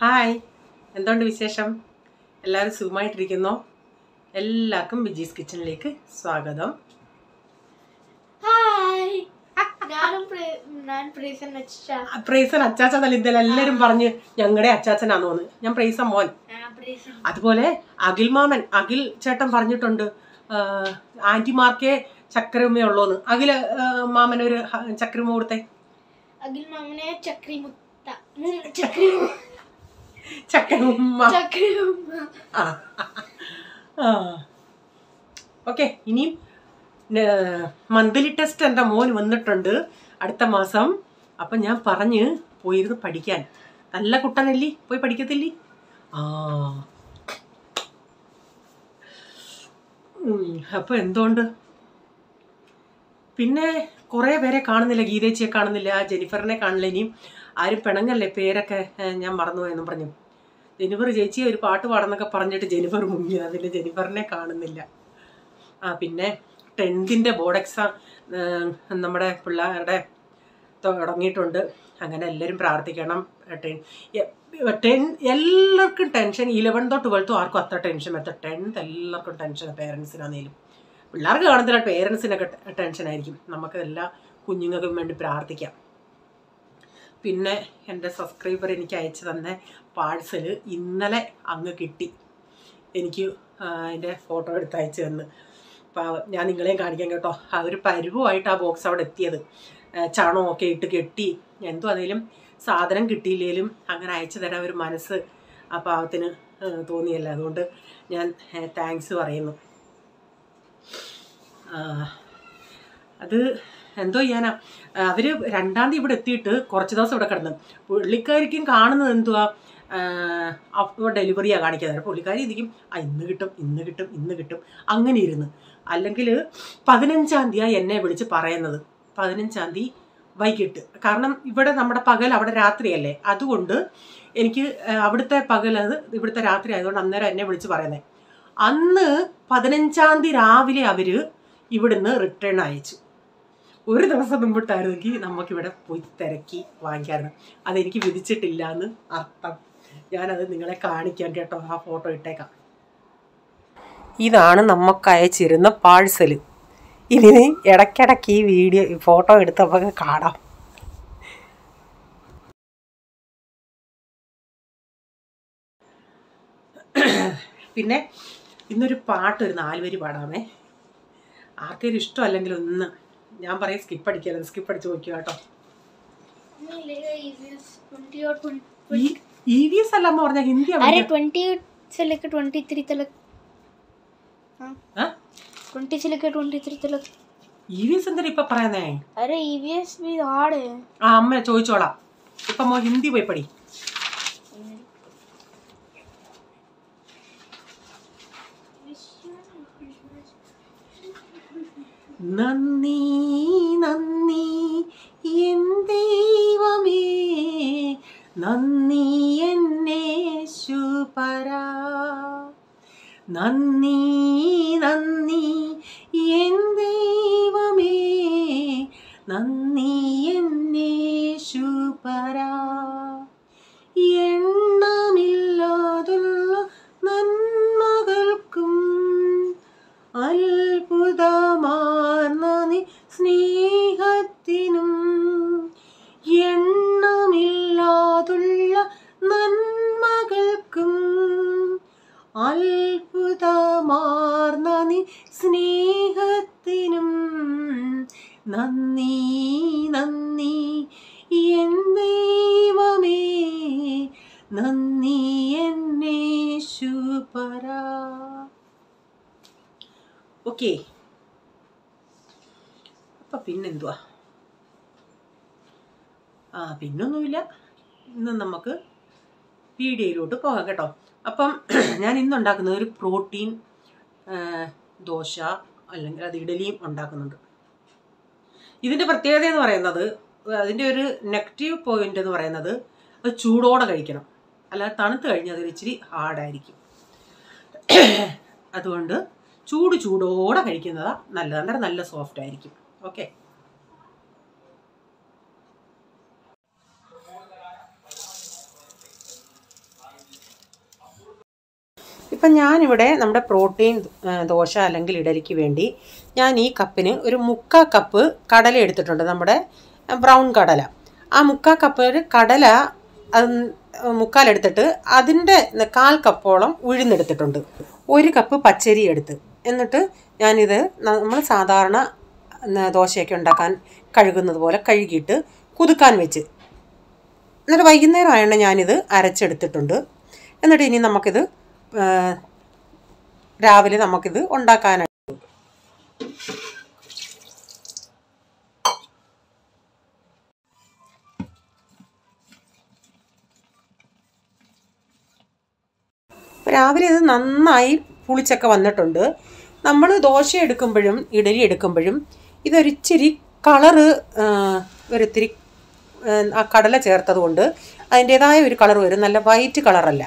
Hi, എന്തുകൊണ്ട് വിശേഷം? എല്ലാവരും സുഖമായിട്ടിരിക്കുന്നോ? എല്ലാവർക്കും ബിജീസ് കിച്ചണിലേക്ക് സ്വാഗതം. പ്രൈസൻ അച്ചാച്ചനല്ല, ഇന്നലെ എല്ലാരും പറഞ്ഞ് ഞങ്ങളുടെ അച്ചാച്ചനാന്ന് തോന്നുന്നു. ഞാൻ പ്രൈസ മോൻ. അതുപോലെ അഖിൽ മാമൻ, അഖിൽ ചേട്ടൻ പറഞ്ഞിട്ടുണ്ട് ആന്റിമാർക്കേ ചക്കരമ്മ ഉള്ളൂന്ന്. അഖിൽ മാമൻ ഒരു ചക്കരമ്മ കൊടുത്തേ. അഖിൽ മാമനെ ചക്കരമുത്ത ഓക്കെ. ഇനിയും മന്ത്ലി ടെസ്റ്റ് എൻ്റെ മോൻ വന്നിട്ടുണ്ട് അടുത്ത മാസം. അപ്പം ഞാൻ പറഞ്ഞ് പോയിരുന്ന് പഠിക്കാൻ. നല്ല കുട്ടനല്ലേ, പോയി പഠിക്കത്തില്ലേ? അപ്പം എന്തുകൊണ്ട് പിന്നെ കുറേ പേരെ കാണുന്നില്ല. ഗീതേച്ചിയെ കാണുന്നില്ല, ജെനിഫറിനെ കാണില്ല. ഇനിയും ആരും പിണങ്ങല്ലേ, പേരൊക്കെ ഞാൻ മറന്നുപോയെന്നും പറഞ്ഞു. ജെനിഫർ ചേച്ചി ഒരു പാട്ട് പാടുന്നൊക്കെ പറഞ്ഞിട്ട് ജെനിഫർ മുങ്ങി. അതിൽ ജെനിഫറിനെ കാണുന്നില്ല. പിന്നെ 10th ബോർഡ് എക്സാം നമ്മുടെ പിള്ളേരുടെ തുടങ്ങിയിട്ടുണ്ട്. അങ്ങനെ എല്ലാവരും പ്രാർത്ഥിക്കണം. എല്ലാവർക്കും ടെൻഷൻ. 11th to 12th ആർക്കും അത്ര ടെൻഷൻ പറ്റും. 10th എല്ലാവർക്കും ടെൻഷൻ. പേരൻസിനാണെങ്കിലും പിള്ളേർക്ക് കാണുന്നില്ല, പേരൻസിനൊക്കെ ടെൻഷനായിരിക്കും. നമുക്ക് എല്ലാ കുഞ്ഞുങ്ങൾക്കും വേണ്ടി പ്രാർത്ഥിക്കാം. പിന്നെ എൻ്റെ സബ്സ്ക്രൈബർ എനിക്ക് അയച്ചു തന്ന പാഴ്സൽ ഇന്നലെ അങ്ങ് കിട്ടി. എനിക്ക് അതിൻ്റെ ഫോട്ടോ എടുത്ത് അയച്ചു തന്ന്. ഞാൻ നിങ്ങളെയും കാണിക്കാം കേട്ടോ. ഒരു പരുവമായിട്ട് ആ ബോക്സ് അവിടെ എത്തിയത്. ചണമൊക്കെ ഇട്ട് കെട്ടി. എന്തോ അതിലും സാധനം കിട്ടിയില്ലെങ്കിലും അങ്ങനെ അയച്ചു തരാൻ ഒരു മനസ്സ് ആ പാവത്തിന് തോന്നിയല്ല. അതുകൊണ്ട് ഞാൻ താങ്ക്സ് പറയുന്നു. അത് എന്തോ ചെയ്യാനാ, അവർ 2ാം തീയതി ഇവിടെ എത്തിയിട്ട് കുറച്ച് ദിവസം ഇവിടെ കിടന്നു. പുള്ളിക്കാരിക്കും കാണുന്നത് എന്തുവാ, അപ്പോൾ ഡെലിവറിയാണ് കാണിക്കുന്നത്. പുള്ളിക്കാരി ഇരിക്കും ഇന്ന് കിട്ടും ഇന്ന് കിട്ടും ഇന്ന് കിട്ടും അങ്ങനെ ഇരുന്ന്. അല്ലെങ്കിൽ 15ാം തീയതി എന്നെ വിളിച്ച് പറയുന്നത്. 15ാം തീയതി വൈകിട്ട്. കാരണം ഇവിടെ നമ്മുടെ പകൽ, അവിടെ രാത്രിയല്ലേ. അതുകൊണ്ട് എനിക്ക് അവിടുത്തെ പകൽ അത് ഇവിടുത്തെ രാത്രി ആയതുകൊണ്ട് അന്നേരം എന്നെ വിളിച്ച് പറയുന്നത്. അന്ന് 15ാം തീയതി രാവിലെ അവർ ഇവിടുന്ന് റിട്ടേൺ അയച്ചു. ഒരു ദിവസം മുമ്പിട്ടായിരുന്നെങ്കിൽ നമുക്കിവിടെ പോയി തിരക്കി വാങ്ങിക്കാറുണ്ട്. അതെനിക്ക് വിധിച്ചിട്ടില്ല എന്ന് അർത്ഥം. ഞാനത് നിങ്ങളെ കാണിക്കാം കേട്ടോ. ആ ഫോട്ടോ ഇട്ടേക്കാം. ഇതാണ് നമുക്ക് അയച്ചിരുന്ന പാഴ്സൽ. ഇനി ഇടയ്ക്കിടയ്ക്ക് ഈ വീഡിയോ ഫോട്ടോ എടുത്തപ്പോൾ കാണാം. പിന്നെ ഇന്നൊരു പാട്ട്, ഒരു 4 വരി പാടാമേ. ആർക്കൊരു ഇഷ്ടമല്ലെങ്കിൽ ഒന്ന് ഞാൻ പറയാം സ്കിപ്പ് അടിക്കാതെ, സ്കിപ്പ് അടിച്ച് നോക്കുക കേട്ടോ. EVS അല്ല അമ്മ പറഞ്ഞ ഹിന്ദി. EVS എന്തിനാ ഇപ്പൊ പറയുന്നേ? അമ്മ ചോദിച്ചോളാം. ഇപ്പൊ അമ്മ ഹിന്ദി പോയി പഠി. നന്ദി നന്ദി എൻ ദൈവമേ, നന്ദി എന്നേശുപരാ. നന്ദി നന്ദി എൻ ദൈവമേ, നന്ദി എന്നേശുപരാ. എണ്ണമില്ലാതുള്ള നന്മകൾക്കും അത്ഭുതമാർന്ന നീ സ്നേഹത്തിനും, എണ്ണമില്ലാതുള്ള നന്മകൾക്കും അത്ഭുതമാർന്ന നീ സ്നേഹത്തിനും നന്ദി നന്ദി എൻ ദൈവമേ, നന്ദി എന്നേശുപരാ. ഓക്കെ. അപ്പം പിന്നെന്തുവാ, പിന്നൊന്നുമില്ല. ഇന്ന് നമുക്ക് വീഡിയോയിലോട്ട് പോകാം കേട്ടോ. അപ്പം ഞാൻ ഇന്നുണ്ടാക്കുന്നത് ഒരു പ്രോട്ടീൻ ദോശ, അല്ലെങ്കിൽ അത് ഇഡലിയും ഉണ്ടാക്കുന്നുണ്ട്. ഇതിൻ്റെ പ്രത്യേകത എന്ന് പറയുന്നത്, അതിൻ്റെ ഒരു നെഗറ്റീവ് പോയിന്റ് എന്ന് പറയുന്നത് അത് ചൂടോടെ കഴിക്കണം, അല്ലാതെ തണുത്ത് കഴിഞ്ഞാൽ അതൊരു ഇച്ചിരി ഹാർഡായിരിക്കും. അതുകൊണ്ട് ചൂടോടെ കഴിക്കുന്നതാണ് നല്ലത്, അന്നേരം നല്ല സോഫ്റ്റ് ആയിരിക്കും. ഓക്കെ. ഇപ്പം ഞാനിവിടെ നമ്മുടെ പ്രോട്ടീൻ ദോശ അല്ലെങ്കിൽ ഇഡലിക്ക് വേണ്ടി ഞാൻ ഈ കപ്പിന് ഒരു 3/4 കപ്പ് കടല എടുത്തിട്ടുണ്ട്, നമ്മുടെ ബ്രൗൺ കടല. ആ 3/4 കപ്പ് കടല 3/4 എടുത്തിട്ട് അതിൻ്റെ 1/4 കപ്പോളം ഉഴുന്നെടുത്തിട്ടുണ്ട്. 1 കപ്പ് പച്ചരി എടുത്ത്, എന്നിട്ട് ഞാനിത് നമ്മൾ സാധാരണ ദോശയൊക്കെ ഉണ്ടാക്കാൻ കഴുകുന്നത് പോലെ കഴുകിയിട്ട് കുതുക്കാൻ വെച്ച്, എന്നിട്ട് വൈകുന്നേരം ആയതുകൊണ്ട് ഞാനിത് അരച്ചെടുത്തിട്ടുണ്ട്. എന്നിട്ട് ഇനി നമുക്കിത് രാവിലെ നമുക്കിത് ഉണ്ടാക്കാനായിട്ട് രാവിലെ ഇത് നന്നായി പുളിച്ചൊക്കെ വന്നിട്ടുണ്ട്. നമ്മൾ ദോശ എടുക്കുമ്പോഴും ഇഡലി എടുക്കുമ്പോഴും ഇതൊരിച്ചിരി കളറ് ഒരിത്തിരി ആ കടല ചേർത്തത് കൊണ്ട് അതിൻ്റേതായ ഒരു കളർ വരും, നല്ല വൈറ്റ് കളറല്ല.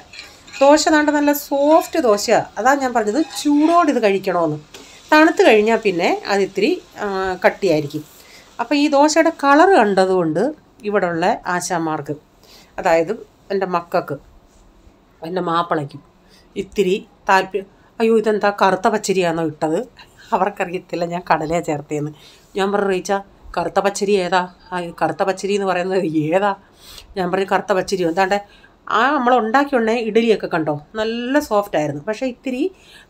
ദോശ താണ്ട് നല്ല സോഫ്റ്റ് ദോശയാണ്. അതാണ് ഞാൻ പറഞ്ഞത് ചൂടോടെ ഇത് കഴിക്കണമെന്ന്. തണുത്ത് കഴിഞ്ഞാൽ പിന്നെ അതിത്തിരി കട്ടിയായിരിക്കും. അപ്പോൾ ഈ ദോശയുടെ കളർ കണ്ടതുകൊണ്ട് ഇവിടെയുള്ള ആശാന്മാർക്ക്, അതായത് എൻ്റെ മക്കൾക്ക്, എൻ്റെ മാപ്പിളയ്ക്കും ഇത്തിരി താല്പര്യം. അയ്യോ ഇതെന്താ കറുത്ത പച്ചരിയാണോ ഇട്ടത്? അവർക്കറിയത്തില്ല ഞാൻ കടലയാണ് ചേർത്തതെന്ന്. ഞാൻ പറഞ്ഞു റീച്ച കറുത്ത പച്ചരി ഏതാ? കറുത്ത പച്ചരി എന്ന് പറയുന്നത് ഏതാ? ഞാൻ പറഞ്ഞു കറുത്ത പച്ചരി. എന്താണ്ട് നമ്മൾ ഉണ്ടാക്കിയുണ്ണേ ഇഡലിയൊക്കെ കണ്ടോ നല്ല സോഫ്റ്റ് ആയിരുന്നു, പക്ഷേ ഇത്തിരി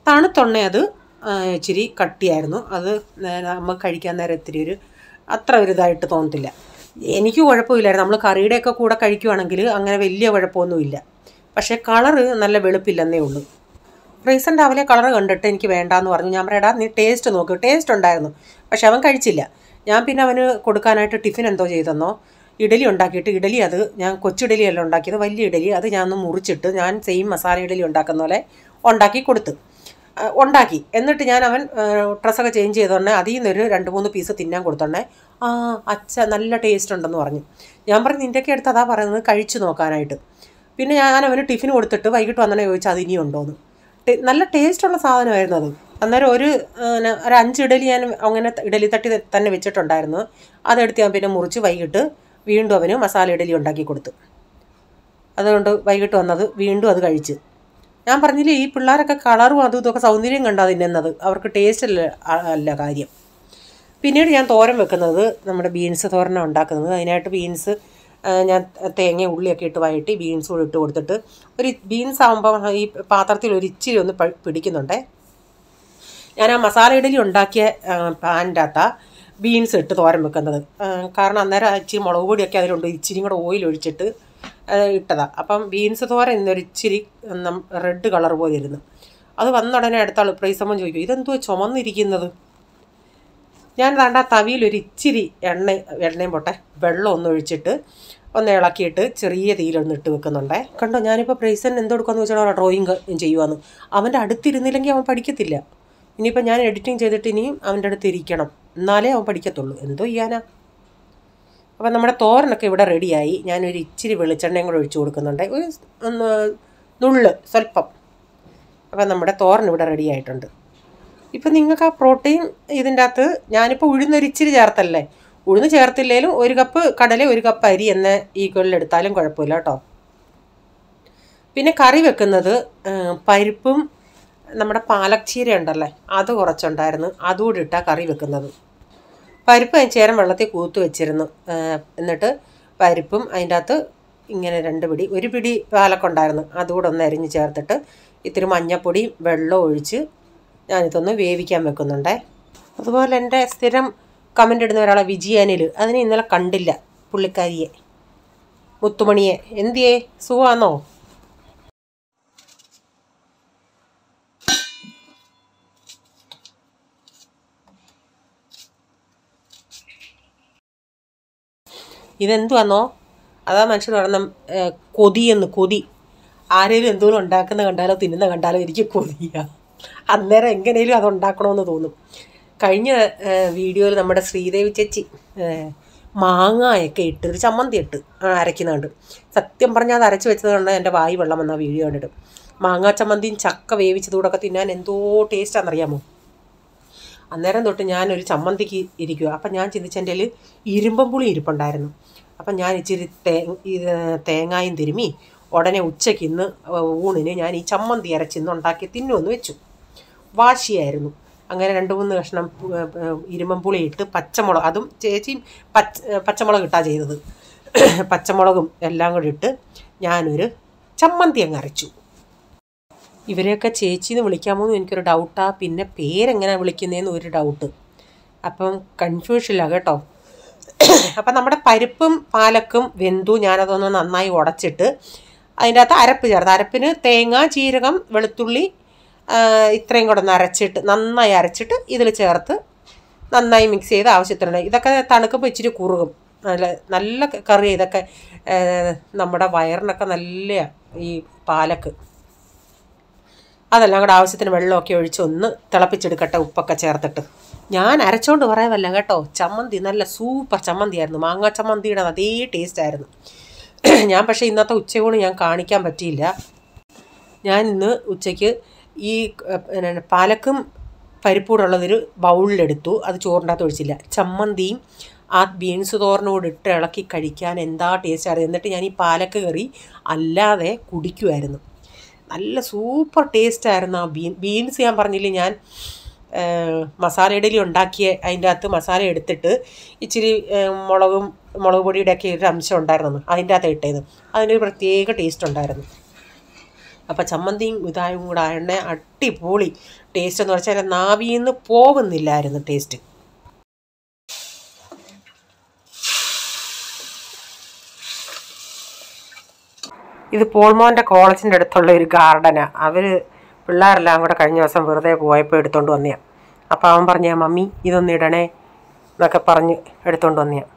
തണുത്തുണ്ണേ അത് ഇച്ചിരി കട്ടിയായിരുന്നു. അത് നമുക്ക് കഴിക്കാൻ നേരം ഇത്തിരി അത്ര ഒരു ഇതായിട്ട് തോന്നത്തില്ല. എനിക്ക് കുഴപ്പമില്ലായിരുന്നു, നമ്മൾ കറിയുടെയൊക്കെ കൂടെ കഴിക്കുവാണെങ്കിൽ അങ്ങനെ വലിയ കുഴപ്പമൊന്നുമില്ല. പക്ഷേ കളറ് നല്ല വെളുപ്പില്ലെന്നേ ഉള്ളൂ. റീസൺ രാവിലെ കളറ് കണ്ടിട്ട് എനിക്ക് വേണ്ടാന്ന് പറഞ്ഞു. ഞാൻ പറയാടാ നീ ടേസ്റ്റ് നോക്ക്, ടേസ്റ്റ് ഉണ്ടായിരുന്നു, പക്ഷെ അവൻ കഴിച്ചില്ല. ഞാൻ പിന്നെ അവന് കൊടുക്കാനായിട്ട് ടിഫിൻ എന്തോ ചെയ്തെന്നോ ഇഡലി ഉണ്ടാക്കിയിട്ട്, ഇഡലി അത് ഞാൻ കൊച്ചിഡലിയല്ല ഉണ്ടാക്കിയത്, വലിയ ഇഡലി, അത് ഞാൻ ഒന്ന് മുറിച്ചിട്ട് ഞാൻ സെയിം മസാല ഇഡലി ഉണ്ടാക്കുന്ന പോലെ ഉണ്ടാക്കി. എന്നിട്ട് ഞാൻ അവൻ ഡ്രസ്സൊക്കെ ചേഞ്ച് ചെയ്തോണ്ടേ അതിൽ നിന്നൊരു 2-3 പീസ് തിന്നാൻ കൊടുത്തോണ്ടേ അച്ഛ നല്ല ടേസ്റ്റ് ഉണ്ടെന്ന് പറഞ്ഞു. ഞാൻ പറഞ്ഞു നിൻ്റെയൊക്കെ അടുത്ത് അതാ പറയുന്നത് കഴിച്ചു നോക്കാനായിട്ട്. പിന്നെ ഞാൻ അവന് ടിഫിൻ കൊടുത്തിട്ട് വൈകിട്ട് വന്നോടെ ചോദിച്ചാൽ അത് ഇനിയുണ്ടോയെന്ന്. നല്ല ടേസ്റ്റുള്ള സാധനമായിരുന്നു അത്. അന്നേരം ഒരു 5 ഇഡലി ഞാൻ അങ്ങനെ ഇഡലി തട്ടി തന്നെ വെച്ചിട്ടുണ്ടായിരുന്നു. അതെടുത്ത് ഞാൻ പിന്നെ മുറിച്ച് വൈകിട്ട് വീണ്ടും അവന് മസാല ഇഡലി ഉണ്ടാക്കി കൊടുത്തു. അതുകൊണ്ട് വൈകിട്ട് വന്നത് വീണ്ടും അത് കഴിച്ച്. ഞാൻ പറഞ്ഞില്ലേ ഈ പിള്ളേരൊക്കെ കളറും അതും ഇതൊക്കെ സൗന്ദര്യം കണ്ടാൽ തിന്നുന്നത്, അവർക്ക് ടേസ്റ്റ് അല്ല കാര്യം. പിന്നീട് ഞാൻ തോരൻ വെക്കുന്നത് നമ്മുടെ ബീൻസ് തോരനാണ് ഉണ്ടാക്കുന്നത്. അതിനായിട്ട് ബീൻസ് ഞാൻ തേങ്ങ ഉള്ളിയൊക്കെ ഇട്ട് വഴറ്റി ബീൻസ് കൂടി ഇട്ട് കൊടുത്തിട്ട്, ഒരു ബീൻസ് ആകുമ്പോൾ ഈ പാത്രത്തിൽ ഒരു ഇച്ചിരി ഒന്ന് പിടിക്കുന്നുണ്ടേ. ഞാൻ ആ മസാല ഇഡലി ഉണ്ടാക്കിയ പാനിൻ്റെ അകത്താണ് ബീൻസ് ഇട്ട് തോരൻ വെക്കുന്നത്. കാരണം അന്നേരം ഇച്ചിരി മുളക് പൊടിയൊക്കെ അതിലുണ്ട്, ഇച്ചിരി കൂടെ ഓയിൽ ഒഴിച്ചിട്ട് ഇട്ടതാണ്. അപ്പം ബീൻസ് തോരൻ ഇന്നൊരിച്ചിരി റെഡ് കളർ പോലെ ഇരുന്നു. അത് വന്ന ഉടനെ അടുത്ത ആൾ പ്രൈസമ്മൻ ചോദിക്കും ഇതെന്തോ ചുമന്നിരിക്കുന്നത്. ഞാൻ വേണ്ട തവിയിൽ ഒരു ഇച്ചിരി എണ്ണയും പൊട്ടെ വെള്ളം ഒന്ന് ഒഴിച്ചിട്ട് ഒന്ന് ഇളക്കിയിട്ട് ചെറിയ തീയിലൊന്ന് ഇട്ട് വെക്കുന്നുണ്ടേ. കണ്ടോ ഞാനിപ്പോൾ പ്രൈസൻ എന്തെടുക്കാന്ന് വെച്ചാൽ ഡ്രോയിങ് ചെയ്യുവാന്ന്. അവൻ്റെ അടുത്തിരുന്നില്ലെങ്കിൽ അവൻ പഠിക്കത്തില്ല. ഇനിയിപ്പോൾ ഞാൻ എഡിറ്റിംഗ് ചെയ്തിട്ട് ഇനിയും അവൻ്റെ അടുത്ത് ഇരിക്കണം, എന്നാലേ അവൻ പഠിക്കത്തുള്ളൂ. എന്തോ ചെയ്യാനാ. അപ്പം നമ്മുടെ തോരനൊക്കെ ഇവിടെ റെഡിയായി. ഞാനൊരു ഇച്ചിരി വെളിച്ചെണ്ണയും കൂടെ ഒഴിച്ചു കൊടുക്കുന്നുണ്ട്, ഒരു സ്വല്പം. അപ്പം നമ്മുടെ തോരൻ ഇവിടെ റെഡി ആയിട്ടുണ്ട്. ഇപ്പം നിങ്ങൾക്ക് ആ പ്രോട്ടീൻ ഇതിൻ്റെ അകത്ത് ഞാനിപ്പോൾ ഉഴുന്നൊരിച്ചിരി ചേർത്തല്ലേ, ഉഴുന്ന് ചേർത്തില്ലേലും 1 കപ്പ് കടല 1 കപ്പ് അരി എന്ന ഈക്വലിലെടുത്താലും കുഴപ്പമില്ല കേട്ടോ. പിന്നെ കറി വെക്കുന്നത് പരിപ്പും നമ്മുടെ പാലക് ചീര ഉണ്ടല്ലേ അത് കുറച്ചുണ്ടായിരുന്നു, അതുകൂടി ഇട്ടാണ് കറി വെക്കുന്നത്. പരിപ്പ് ഞാൻ ചേരം വെള്ളത്തിൽ കൂത്ത് വെച്ചിരുന്നു. എന്നിട്ട് പരിപ്പും അതിൻ്റെ അകത്ത് ഇങ്ങനെ 2 പിടി, 1 പിടി പാലക്ക ഉണ്ടായിരുന്നു, അതുകൂടെ ഒന്ന് അരിഞ്ഞ് ചേർത്തിട്ട് ഇത്തിരി മഞ്ഞൾപ്പൊടി വെള്ളം ഒഴിച്ച് ഞാനിതൊന്ന് വേവിക്കാൻ വെക്കുന്നുണ്ടേ. അതുപോലെ എൻ്റെ സ്ഥിരം കമൻ്റ് ഇടുന്ന ഒരാളെ വിജയാനിൽ, അതിനെ ഇന്നലെ കണ്ടില്ല പുള്ളിക്കാരിയെ, മുത്തുമണിയെ. എന്തിയേ സുഖമാണോ? ഇതെന്തുവാന്നോ? അതാ മനുഷ്യർ പറഞ്ഞ കൊതി. ആരെങ്കിലും എന്തെങ്കിലും ഉണ്ടാക്കുന്ന കണ്ടാലോ തിന്നുന്ന കണ്ടാലോ എനിക്ക് കൊതിയാണ്. അന്നേരം എങ്ങനെയും അത് ഉണ്ടാക്കണമെന്ന് തോന്നും. കഴിഞ്ഞ വീഡിയോയിൽ നമ്മുടെ ശ്രീദേവി ചേച്ചി മാങ്ങയൊക്കെ ഇട്ട് ഒരു ചമ്മന്തി ഇട്ട് അരയ്ക്കുന്നുണ്ട്. സത്യം പറഞ്ഞാൽ അത് അരച്ച് വെച്ചത് കൊണ്ട് എൻ്റെ വായി വെള്ളം വന്ന വീഡിയോ കണ്ടിട്ട്. മാങ്ങാ ചമ്മന്തിയും ചക്ക വേവിച്ചതൂടൊക്കെ തിന്നാൻ എന്തോ ടേസ്റ്റാണെന്നറിയാമോ. അന്നേരം തൊട്ട് ഞാനൊരു ചമ്മന്തിക്ക് ഇരിക്കുക. അപ്പം ഞാൻ ചിന്തിച്ച എൻ്റെ കയ്യിൽ ഇരുമ്പം പുളി ഇരിപ്പുണ്ടായിരുന്നു. അപ്പം ഞാൻ ഇച്ചിരി തേങ്ങായും തിരുമ്മി ഉടനെ ഉച്ചയ്ക്ക് ഇന്ന് ഊണിന് ഞാൻ ഈ ചമ്മന്തി അരച്ചിന്ന് ഉണ്ടാക്കി തിന്നുമെന്ന് വെച്ചു. വാശിയായിരുന്നു. അങ്ങനെ 2-3 കഷ്ണം ഇരുമ്പം പുളി ഇട്ട് പച്ചമുളക്, അതും ചേച്ചിയും പച്ചമുളക് ഇട്ടാണ് ചെയ്തത്. പച്ചമുളകും എല്ലാം കൂടി ഇട്ട് ഞാനൊരു ചമ്മന്തി അങ്ങ് അരച്ചു. ഇവരെയൊക്കെ ചേച്ചിന്ന് വിളിക്കാമോ എന്ന് എനിക്കൊരു ഡൗട്ടാണ്. പിന്നെ പേരെങ്ങനെ വിളിക്കുന്നതെന്ന് ഒരു ഡൗട്ട്. അപ്പം കൺഫ്യൂഷനിലാണ് കേട്ടോ. അപ്പം നമ്മുടെ പരിപ്പും പാലക്കും വെന്തു. ഞാനതൊന്ന് നന്നായി ഉടച്ചിട്ട് അതിൻ്റെ അകത്ത് അരപ്പ് ചേർത്ത്, അരപ്പിന് തേങ്ങ, ജീരകം, വെളുത്തുള്ളി ഇത്രയും കൂടെ ഒന്ന് അരച്ചിട്ട് നന്നായി അരച്ചിട്ട് ഇതിൽ ചേർത്ത് നന്നായി മിക്സ് ചെയ്ത് ആവശ്യത്തിനുണ്ട്. ഇതൊക്കെ തണുക്കുമ്പോൾ ഇച്ചിരി കുറുകും. നല്ല കറി. ഇതൊക്കെ നമ്മുടെ വയറിനൊക്കെ നല്ല ഈ പാലക്ക്. അതെല്ലാം കൂടെ ആവശ്യത്തിന് വെള്ളമൊക്കെ ഒഴിച്ച് ഒന്ന് തിളപ്പിച്ചെടുക്കട്ടെ, ഉപ്പൊക്കെ ചേർത്തിട്ട്. ഞാൻ അരച്ചോണ്ട് പറയാമല്ല കേട്ടോ. ചമ്മന്തി നല്ല സൂപ്പർ ചമ്മന്തിയായിരുന്നു. മാങ്ങാ ചമ്മന്തിയുടെ അതേ ടേസ്റ്റായിരുന്നു. ഞാൻ പക്ഷേ ഇന്നത്തെ ഉച്ചയൂണ് ഞാൻ കാണിക്കാൻ പറ്റിയില്ല. ഞാൻ ഇന്ന് ഉച്ചയ്ക്ക് ഈ പാലക്കും പരിപ്പൂടുള്ളതൊരു ബൗളിലെടുത്തു. അത് ചോറിൻ്റെ അകത്ത് ഒഴിച്ചില്ല. ചമ്മന്തിയും ആ ബീൻസ് തോരനോട് ഇട്ട് ഇളക്കി കഴിക്കാൻ എന്താ ടേസ്റ്റായിരുന്നു. എന്നിട്ട് ഞാൻ ഈ പാലക്ക് കറി അല്ലാതെ കുടിക്കുമായിരുന്നു. നല്ല സൂപ്പർ ടേസ്റ്റായിരുന്നു ആ ബീൻസ്. ഞാൻ പറഞ്ഞില്ലേ, ഞാൻ മസാല ഇഡലി ഉണ്ടാക്കിയ അതിൻ്റെ അകത്ത് മസാല എടുത്തിട്ട് ഇച്ചിരി മുളക് പൊടിയുടെയൊക്കെ ഒരു അംശം ഉണ്ടായിരുന്നു. അതിൻ്റെ അകത്ത് ഇട്ടേന്ന് അതിനൊരു പ്രത്യേക ടേസ്റ്റ് ഉണ്ടായിരുന്നു. അപ്പം ചമ്മന്തിയും ഇതായും കൂടെ ആയണേ അടിപൊളി ടേസ്റ്റ് എന്ന് വെച്ചാൽ നാവിൽ നിന്ന് പോകുന്നില്ലായിരുന്നു ടേസ്റ്റ്. ഇത് പോൾമോൻ്റെ കോളേജിൻ്റെ അടുത്തുള്ള ഒരു ഗാർഡനാണ്. അവർ പിള്ളേരെല്ലാം കൂടെ കഴിഞ്ഞ ദിവസം വെറുതെ പോയപ്പോൾ എടുത്തുകൊണ്ട് വന്നെയാണ്. അപ്പോൾ അവൻ പറഞ്ഞ മമ്മി ഇതൊന്ന് ഇടണേ എന്നൊക്കെ പറഞ്ഞ് എടുത്തുകൊണ്ട് വന്നെയാണ്.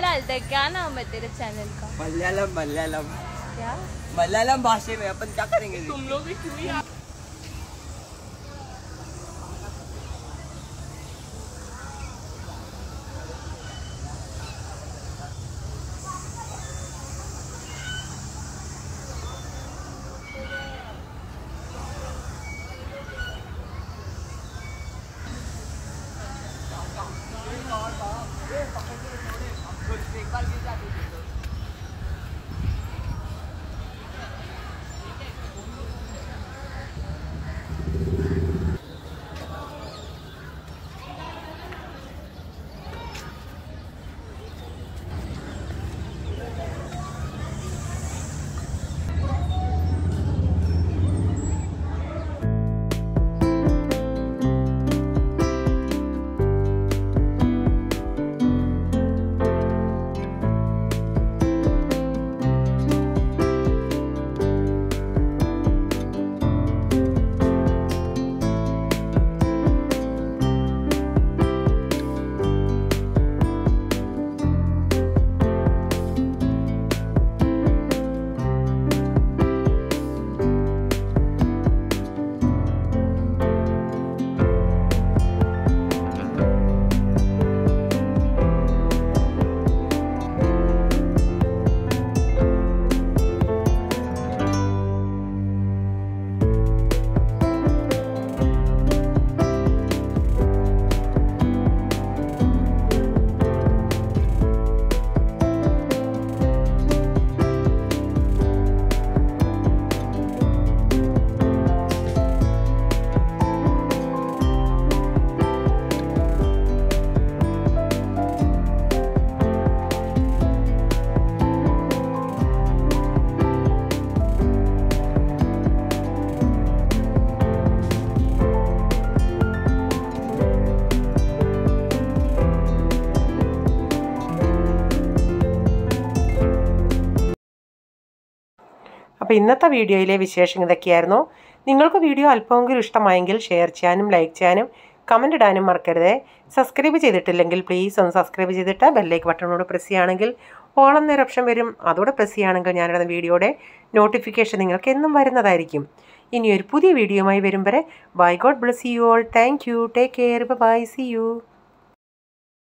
डालते क्या नाम है तेरे चैनल का? मलयालम क्या? मलयालम भाषा में अपन क्या करेंगे? तुम लोग भी क्यों അപ്പോൾ ഇന്നത്തെ വീഡിയോയിലെ വിശേഷം ഇതൊക്കെയായിരുന്നു. നിങ്ങൾക്ക് വീഡിയോ അല്പമെങ്കിലും ഇഷ്ടമായെങ്കിൽ ഷെയർ ചെയ്യാനും ലൈക്ക് ചെയ്യാനും കമൻ്റ് ഇടാനും മറക്കരുത്. സബ്സ്ക്രൈബ് ചെയ്തിട്ടില്ലെങ്കിൽ പ്ലീസ് ഒന്ന് സബ്സ്ക്രൈബ് ചെയ്തിട്ട് ബെല്ലൈക്ക് ബട്ടണോട് പ്രസ് ചെയ്യുകയാണെങ്കിൽ ഓൾ എന്നൊരു ഓപ്ഷൻ വരും. അതോടെ പ്രസ് ചെയ്യുകയാണെങ്കിൽ ഞാനിടുന്ന വീഡിയോയുടെ നോട്ടിഫിക്കേഷൻ നിങ്ങൾക്ക് എന്നും വരുന്നതായിരിക്കും. ഇനിയൊരു പുതിയ വീഡിയോയുമായി വരും വരെ bye. God bless you all. Thank you. Take care. Bye. See U.